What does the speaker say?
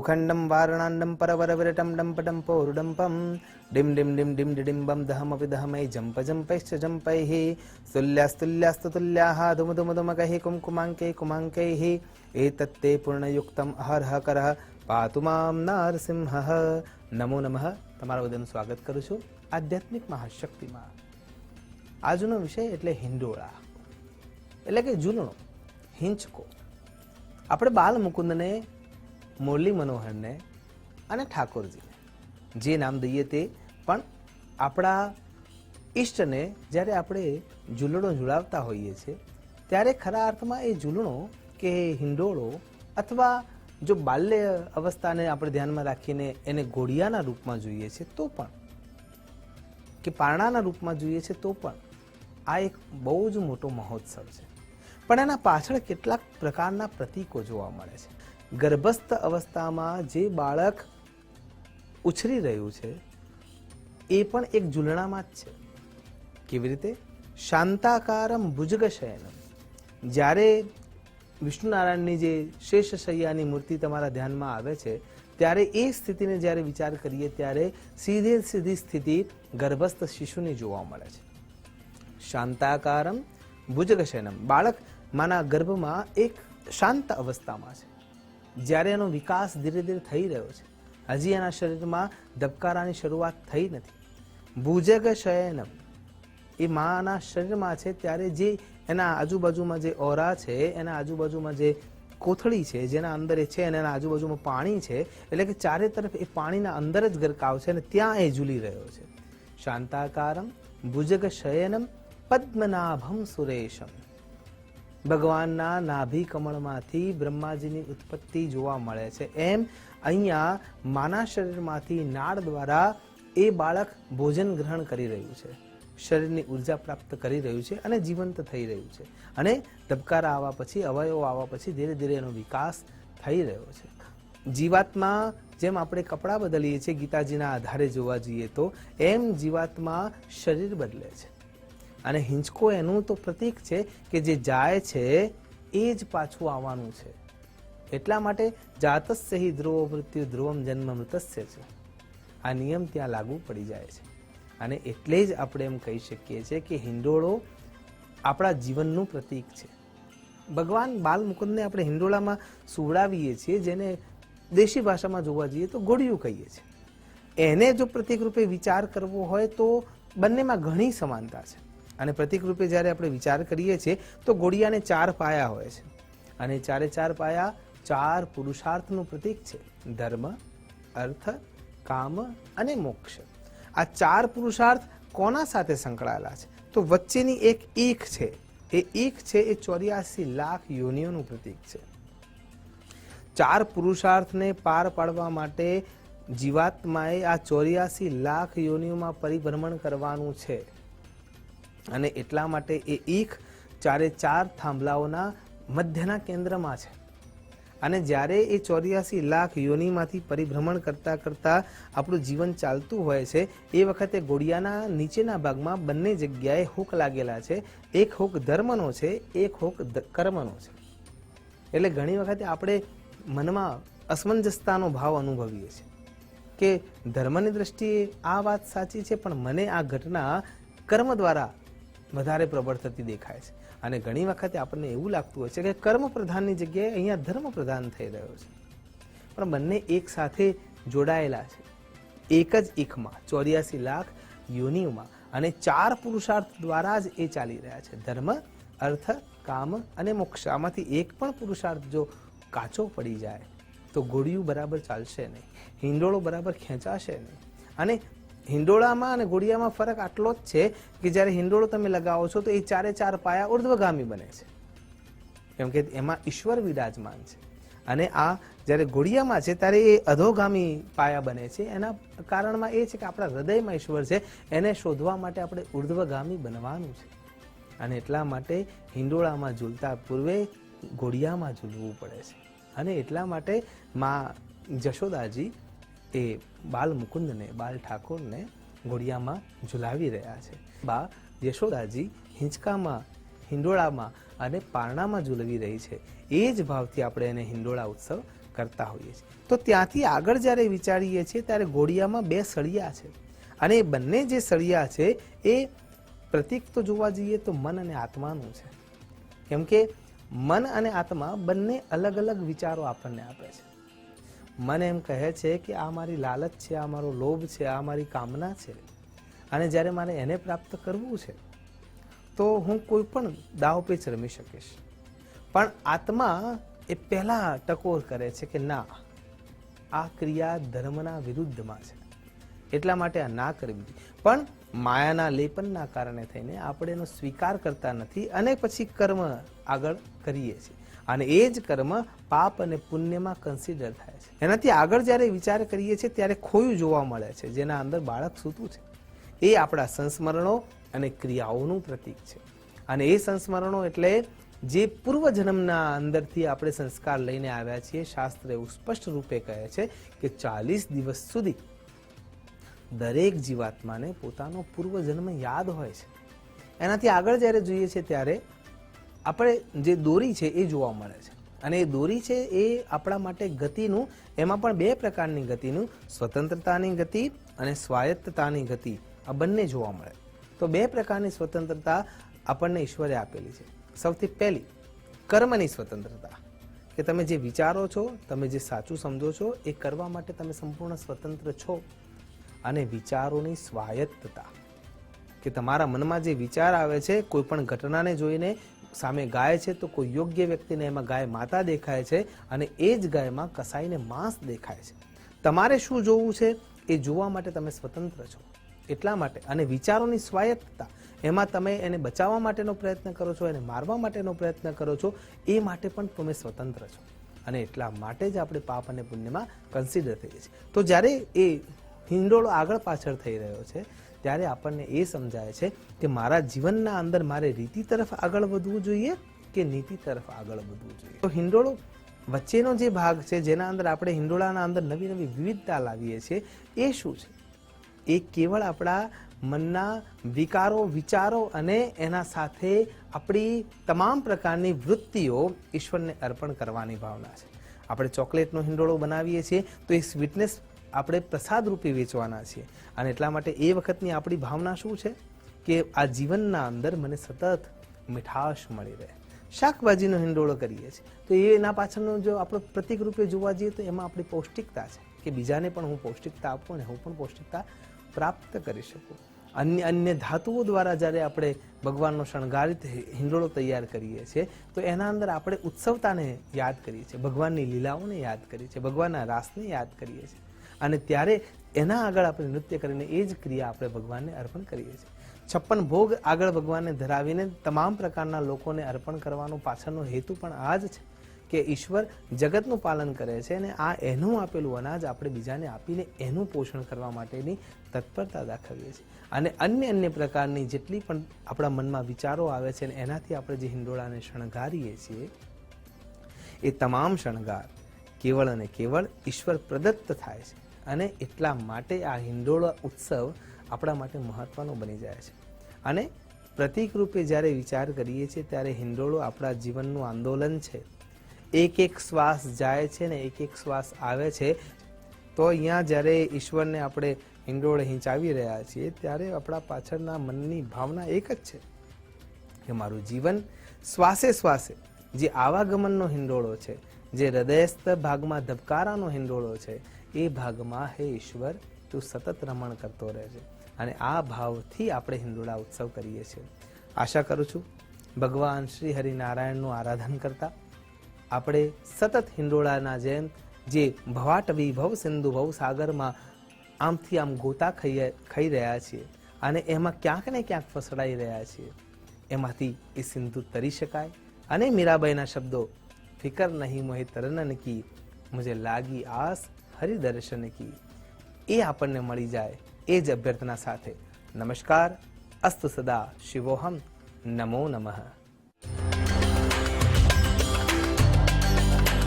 भूखंडम वारणांडम परवरविरटम डंपटम पौरुडंपम dim dim dim dim डिडिम बम दहमपि दहमै jump जंपैश्च जंपैः तुल्यास्तुल्यास्तुल्याः धुम धुम धुमकैः कुमकुमाङ्कैः कुमाङ्कैः एतत्ते पूर्णयुक्तम अहरः करः पातु मां नरसिंहः। नमो नमः। તમારા બધાનું સ્વાગત કરું છું આધ્યાત્મિક મહાશક્તિમાં। આજનો વિષય એટલે હિંડોળા એટલે કે ઝૂલણો, હિંચકો। આપણે બાલ મુકુંદને, મુરલી મનોહરને અને ઠાકોરજીને જે નામ દઈએ તે, પણ આપણા ઈષ્ટને જ્યારે આપણે ઝૂલણો ઝૂલાવતા હોઈએ છીએ ત્યારે ખરા અર્થમાં એ ઝૂલણો કે હિંડોળો અથવા જો બાલ્ય અવસ્થાને આપણે ધ્યાનમાં રાખીને એને ઘોડિયાના રૂપમાં જોઈએ છે તો પણ કે પારણાના રૂપમાં જોઈએ છે તો પણ આ એક બહુ જ મોટો મહોત્સવ છે। પણ એના પાછળ કેટલાક પ્રકારના પ્રતીકો જોવા મળે છે। ગર્ભસ્થ અવસ્થામાં જે બાળક ઉછરી રહ્યું છે એ પણ એક ઝૂલણામાં જ છે। કેવી રીતે? શાંતાકારમ ભુજગશયનમ। જ્યારે વિષ્ણુનારાયણની જે શેષશૈયાની મૂર્તિ તમારા ધ્યાનમાં આવે છે ત્યારે એ સ્થિતિને જ્યારે વિચાર કરીએ ત્યારે સીધે સીધી સ્થિતિ ગર્ભસ્થ શિશુની જોવા મળે છે। શાંતાકારમ ભુજગશયનમ। બાળક માના ગર્ભમાં એક શાંત અવસ્થામાં છે, જ્યારે એનો વિકાસ ધીરે ધીરે થઈ રહ્યો છે, હજી એના શરીરમાં ધબકારાની શરૂઆત થઈ નથી। ભુજગશયનમ એ માના શરીરમાં છે ત્યારે જે એના આજુબાજુમાં જે ઓરા છે, એના આજુબાજુમાં જે કોથળી છે જેના અંદર એ છે અને એના આજુબાજુમાં પાણી છે, એટલે કે ચારે તરફ એ પાણીના અંદર જ ગરકાવ છે અને ત્યાં એ ઝૂલી રહ્યો છે। શાંતાકારમ ભુજગશયનમ પદ્મનાભમ સુરેશમ। ભગવાનના નાભી કમળમાંથી બ્રહ્માજીની ઉત્પત્તિ જોવા મળે છે, એમ અહીંયા માના શરીરમાંથી નાળ દ્વારા એ બાળક ભોજન ગ્રહણ કરી રહ્યું છે, શરીરની ઉર્જા પ્રાપ્ત કરી રહ્યું છે અને જીવંત થઈ રહ્યું છે અને ધબકારા આવવા પછી, અવયવો આવવા પછી ધીરે ધીરે એનો વિકાસ થઈ રહ્યો છે। જીવાત્મા જેમ આપણે કપડાં બદલીએ છીએ ગીતાજીના આધારે જોવા જઈએ તો, એમ જીવાત્મા શરીર બદલે છે અને હિંચકો એનું તો પ્રતીક છે કે જે જાય છે એ જ પાછું આવવાનું છે। એટલા માટે જાતસ્ય હિ ધ્રુવો મૃત્યુ ધ્રુવમ જન્મ મૃતસ્ય છે, આ નિયમ ત્યાં લાગુ પડી જાય છે અને એટલે જ આપણે એમ કહી શકીએ છીએ કે હિંડોળો આપણા જીવનનું પ્રતીક છે। ભગવાન બાલ મુકુંદને આપણે હિંડોળામાં સુવડાવીએ છીએ, જેને દેશી ભાષામાં જોવા જઈએ તો ઘોડિયું કહીએ છીએ। એને જો પ્રતીક રૂપે વિચાર કરવો હોય તો બંનેમાં ઘણી સમાનતા છે અને પ્રતીક રૂપે જ્યારે આપણે વિચાર કરીએ છીએ તો ઘોડિયાને 4 પાયા હોય છે અને ચારે 4 પાયા 4 પુરુષાર્થનું પ્રતીક છે: ધર્મ, અર્થ, કામ અને મોક્ષ। આ 4 પુરુષાર્થ કોના સાથે સંકળાયેલા છે? તો વચ્ચેની એક ઈખ છે, એ ઈખ છે એ 84 લાખ યોનિઓનું પ્રતીક છે। 4 પુરુષાર્થને પાર પાડવા માટે જીવાત્માએ આ 84 લાખ યોનિઓમાં પરિભ્રમણ કરવાનું છે અને એટલા માટે એ ઈખ ચારે 4 થાંભલાઓના મધ્યના કેન્દ્રમાં છે અને જ્યારે એ 84 લાખ યોનિમાંથી પરિભ્રમણ કરતા કરતા આપણું જીવન ચાલતું હોય છે એ વખતે ઘોડિયાના નીચેના ભાગમાં બંને જગ્યાએ હુક લાગેલા છે। એક હુક ધર્મનો છે, એક હુક કર્મનો છે। એટલે ઘણી વખતે આપણે મનમાં અસમંજસતાનો ભાવ અનુભવીએ છીએ કે ધર્મની દ્રષ્ટિએ આ વાત સાચી છે, પણ મને આ ઘટના કર્મ દ્વારા વધારે પ્રબળ થતી દેખાય છે અને ઘણી વખતે આપણને એવું લાગતું હોય છે કે કર્મ પ્રધાનની જગ્યાએ અહીંયા ધર્મ પ્રધાન થઈ રહ્યો છે, પણ બંને એક સાથે જોડાયેલા છે એક જ ઈખમાં 84 લાખ યોનિઓમાં અને 4 પુરુષાર્થ દ્વારા જ એ ચાલી રહ્યા છે: ધર્મ, અર્થ, કામ અને મોક્ષ। આમાંથી એક પણ પુરુષાર્થ જો કાચો પડી જાય તો ઘોડિયું બરાબર ચાલશે નહીં, હિંડોળો બરાબર ખેંચાશે નહીં। અને હિંડોળામાં અને ઘોડિયામાં ફરક આટલો જ છે કે જ્યારે હિંડોળો તમે લગાવો છો તો એ ચારે 4 પાયા ઉર્ધ્વગામી બને છે, કેમ કે એમાં ઈશ્વર વિરાજમાન છે અને આ જ્યારે ઘોડિયામાં છે ત્યારે એ અધોગામી પાયા બને છે। એના કારણમાં એ છે કે આપણા હૃદયમાં ઈશ્વર છે, એને શોધવા માટે આપણે ઉર્ધ્વગામી બનવાનું છે અને એટલા માટે હિંડોળામાં ઝૂલતા પૂર્વે ઘોડિયામાં ઝૂલવું પડે છે અને એટલા માટે માં જશોદાજી એ બાલ મુકુંદને, બાલ ઠાકોરને ઘોડિયામાં ઝુલાવી રહ્યા છે। બા યશોદાજી હિંચકામાં, હિંડોળામાં અને પારણામાં ઝૂલવી રહી છે। એ જ ભાવથી આપણે એને હિંડોળા ઉત્સવ કરતા હોઈએ છીએ. તો ત્યાંથી આગળ જ્યારે વિચારીએ છીએ ત્યારે ઘોડિયામાં બે સળિયા છે અને એ બંને જે સળિયા છે એ પ્રતીક તો જોવા જઈએ તો મન અને આત્માનું છે. કેમ કે મન અને આત્મા બંને અલગ અલગ વિચારો આપણને આપે છે. મન એમ કહે છે કે આ મારી લાલચ છે, આ મારો લોભ છે, આ મારી કામના છે અને જ્યારે મારે એને પ્રાપ્ત કરવું છે તો હું કોઈ પણ દાવપેચ રમી શકીશ. પણ આત્મા એ પહેલા ટકોર કરે છે કે ના, આ ક્રિયા ધર્મના વિરુદ્ધમાં છે, એટલા માટે આ ના કરવી જોઈએ. પણ માયાના લેપનના કારણે થઈને આપણે એનો સ્વીકાર કરતા નથી અને પછી કર્મ આગળ કરીએ છીએ અને એ જ કર્મ પાપ અને પુણ્યમાં કન્સિડર થાય છે. એનાથી આગળ જ્યારે વિચાર કરીએ છીએ ત્યારે ખોયું જોવા મળે છે, જેના અંદર બાળક સૂતું છે. એ આપણા સંસ્મરણો અને ક્રિયાઓનું પ્રતીક છે અને એ સંસ્મરણો એટલે જે પૂર્વજન્મના અંદરથી આપણે સંસ્કાર લઈને આવ્યા છીએ. શાસ્ત્ર એવું સ્પષ્ટ રૂપે કહે છે કે 40 દિવસ સુધી દરેક જીવાત્માને પોતાનો પૂર્વજન્મ યાદ હોય છે. એનાથી આગળ જ્યારે જોઈએ છે ત્યારે આપણે જે દોરી છે એ જોવા મળે છે અને એ દોરી છે એ આપણા માટે ગતિનું, એમાં પણ બે પ્રકારની ગતિનું, સ્વતંત્રતાની ગતિ અને સ્વાયત્તતાની ગતિ, આ બંને જોવા મળે. તો બે પ્રકારની સ્વતંત્રતા આપણને ઈશ્વરે આપેલી છે. સૌથી પહેલી કર્મની સ્વતંત્રતા, કે તમે જે વિચારો છો, તમે જે સાચું સમજો છો એ કરવા માટે તમે સંપૂર્ણ સ્વતંત્ર છો. અને વિચારોની સ્વાયત્તતા, કે તમારા મનમાં જે વિચાર આવે છે, કોઈ પણ ઘટનાને જોઈને સામે ગાય છે તો કોઈ યોગ્ય વ્યક્તિને એમાં ગાય માતા દેખાય છે અને એ જ ગાયમાં કસાઈને માંસ દેખાય છે. તમારે શું જોવું છે એ જોવા માટે તમે સ્વતંત્ર છો. એટલા માટે અને વિચારોની સ્વાયત્તતા, એમાં તમે એને બચાવવા માટેનો પ્રયત્ન કરો છો, એને મારવા માટેનો પ્રયત્ન કરો છો, એ માટે પણ તમે સ્વતંત્ર છો અને એટલા માટે જ આપણે પાપ અને પુણ્યમાં કન્સિડર થઈએ છીએ. તો જ્યારે એ હિંડોળો આગળ પાછળ થઈ રહ્યો છે ત્યારે આપણને એ સમજાય છે કે મારા જીવનના અંદર મારે રીતિ તરફ આગળ વધવું જોઈએ કે નીતિ તરફ આગળ વધવું જોઈએ. તો હિંડોળો વચ્ચેનો જે ભાગ છે, જેના અંદર આપણે હિંડોળાના અંદર નવી નવી વિવિધતા લાવીએ છીએ, એ શું છે? એ કેવળ આપણા મનના વિકારો, વિચારો અને એના સાથે આપણી તમામ પ્રકારની વૃત્તિઓ ઈશ્વરને અર્પણ કરવાની ભાવના છે. આપણે ચોકલેટનો હિંડોળો બનાવીએ છીએ તો એ સ્વીટનેસ આપણે પ્રસાદ રૂપે વેચવાના છીએ અને એટલા માટે એ વખતની આપણી ભાવના શું છે કે આ જીવનના અંદર મને સતત મીઠાશ મળી રહે. શાકભાજીનો હિંડોળો કરીએ છીએ તો એના પાછળનો જો આપણે પ્રતિક રૂપે જોવા જઈએ તો એમાં આપણી પૌષ્ટિકતા છે કે બીજાને પણ હું પૌષ્ટિકતા આપું અને હું પણ પૌષ્ટિકતા પ્રાપ્ત કરી શકું. અન્ય ધાતુઓ દ્વારા જ્યારે આપણે ભગવાનનો શણગારિત હિંડોળો તૈયાર કરીએ છીએ તો એના અંદર આપણે ઉત્સવતાને યાદ કરીએ છીએ, ભગવાનની લીલાઓને યાદ કરીએ છીએ, ભગવાનના રાસને યાદ કરીએ છીએ અને ત્યારે એના આગળ આપણે નૃત્ય કરીને એ જ ક્રિયા આપણે ભગવાનને અર્પણ કરીએ છીએ. 56 ભોગ આગળ ભગવાનને ધરાવીને તમામ પ્રકારના લોકોને અર્પણ કરવાનો પાછળનો હેતુ પણ આ જ છે કે ઈશ્વર જગતનું પાલન કરે છે અને આ એનું આપેલું અનાજ આપણે બીજાને આપીને એનું પોષણ કરવા માટેની તત્પરતા દાખવીએ છીએ. અને અન્ય પ્રકારની જેટલી પણ આપણા મનમાં વિચારો આવે છે અને એનાથી આપણે જે હિંડોળાને શણગારીએ છીએ એ તમામ શણગાર કેવળ અને કેવળ ઈશ્વર પ્રદત્ત થાય છે અને એટલા માટે આ હિંડોળા ઉત્સવ આપણા માટે મહત્વનો બની જાય છે. અને પ્રતીક રૂપે જ્યારે વિચાર કરીએ છીએ ત્યારે હિંડોળો આપણા જીવનનું આંદોલન છે. એક એક શ્વાસ જાય છે ને એક એક શ્વાસ આવે છે. તો અહીંયા જ્યારે ઈશ્વરને આપણે હિંડોળે હિંચાવી રહ્યા છીએ ત્યારે આપણા પાછળના મનની ભાવના એક જ છે કે મારું જીવન શ્વાસે શ્વાસે જે આવાગમનનો હિંડોળો છે, જે હૃદયસ્થ ભાગમાં ધબકારાનો હિંડોળો છે, એ ભાગમાં હે ઈશ્વર તું સતત રમણ કરતો રહેજે. અને આ ભાવથી આપણે હિંડોળા ઉત્સવ કરીએ છીએ. આશા કરું છું ભગવાન શ્રી હરિનારાયણનું આરાધન કરતા આપણે સતત હિંડોળાના જેમ જે ભવાટવી ભવ સિંધુ ભવ સાગરમાં આમથી આમ ગોતા ખાઈ રહ્યા છીએ અને એમાં ક્યાંક ને ક્યાંક ફસડાઈ રહ્યા છીએ, એમાંથી એ સિંધુ તરી શકાય. અને મીરાબાઈના શબ્દો, ફિકર નહીં મોહે તરનન કી, મુझे લાગી આસ હરિદર્શન કી, એ આપણને મળી જાય એ જ અભ્યર્થના સાથે નમસ્કાર. અસ્તુ સદા શિવોહમ. નમો નમઃ.